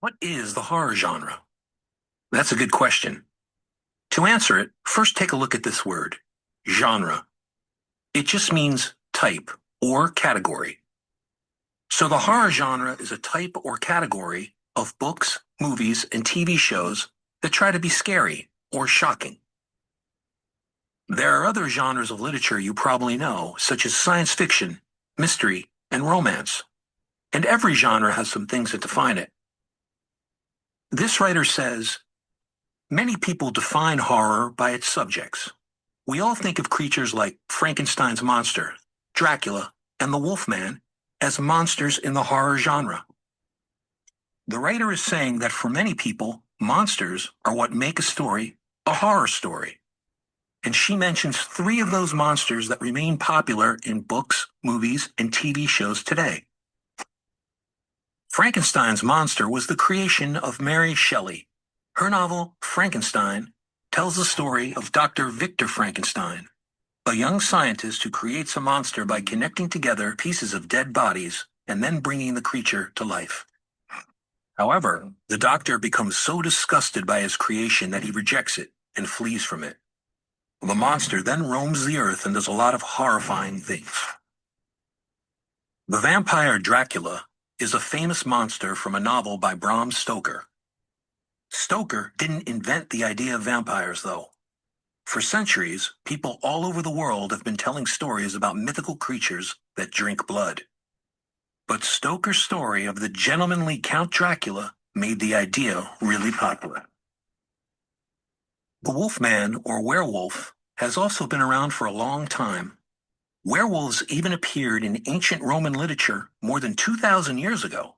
What is the horror genre? That's a good question. To answer it, first take a look at this word, genre. It just means type or category. So the horror genre is a type or category of books, movies, and TV shows that try to be scary or shocking. There are other genres of literature you probably know, such as science fiction, mystery, and romance. And every genre has some things that define it. This writer says, many people define horror by its subjects. We all think of creatures like Frankenstein's monster, Dracula, and the Wolfman as monsters in the horror genre. The writer is saying that for many people, monsters are what make a story a horror story. And she mentions three of those monsters that remain popular in books, movies, and TV shows today. Frankenstein's monster was the creation of Mary Shelley. Her novel, Frankenstein, tells the story of Dr. Victor Frankenstein, a young scientist who creates a monster by connecting together pieces of dead bodies and then bringing the creature to life. However, the doctor becomes so disgusted by his creation that he rejects it and flees from it. The monster then roams the earth and does a lot of horrifying things. The vampire Dracula is a famous monster from a novel by Bram Stoker. Stoker didn't invent the idea of vampires, though. For centuries, people all over the world have been telling stories about mythical creatures that drink blood. But Stoker's story of the gentlemanly Count Dracula made the idea really popular. The Wolfman, or werewolf, has also been around for a long time. Werewolves even appeared in ancient Roman literature more than 2,000 years ago.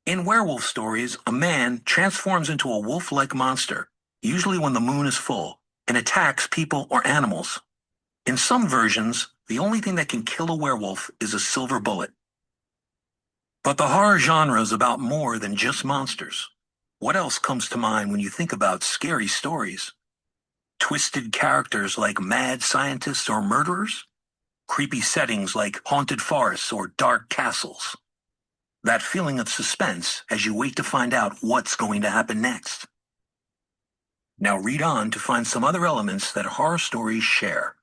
In werewolf stories, a man transforms into a wolf-like monster, usually when the moon is full, and attacks people or animals. In some versions, the only thing that can kill a werewolf is a silver bullet. But the horror genre is about more than just monsters. What else comes to mind when you think about scary stories? Twisted characters like mad scientists or murderers? Creepy settings like haunted forests or dark castles? That feeling of suspense as you wait to find out what's going to happen next. Now read on to find some other elements that horror stories share.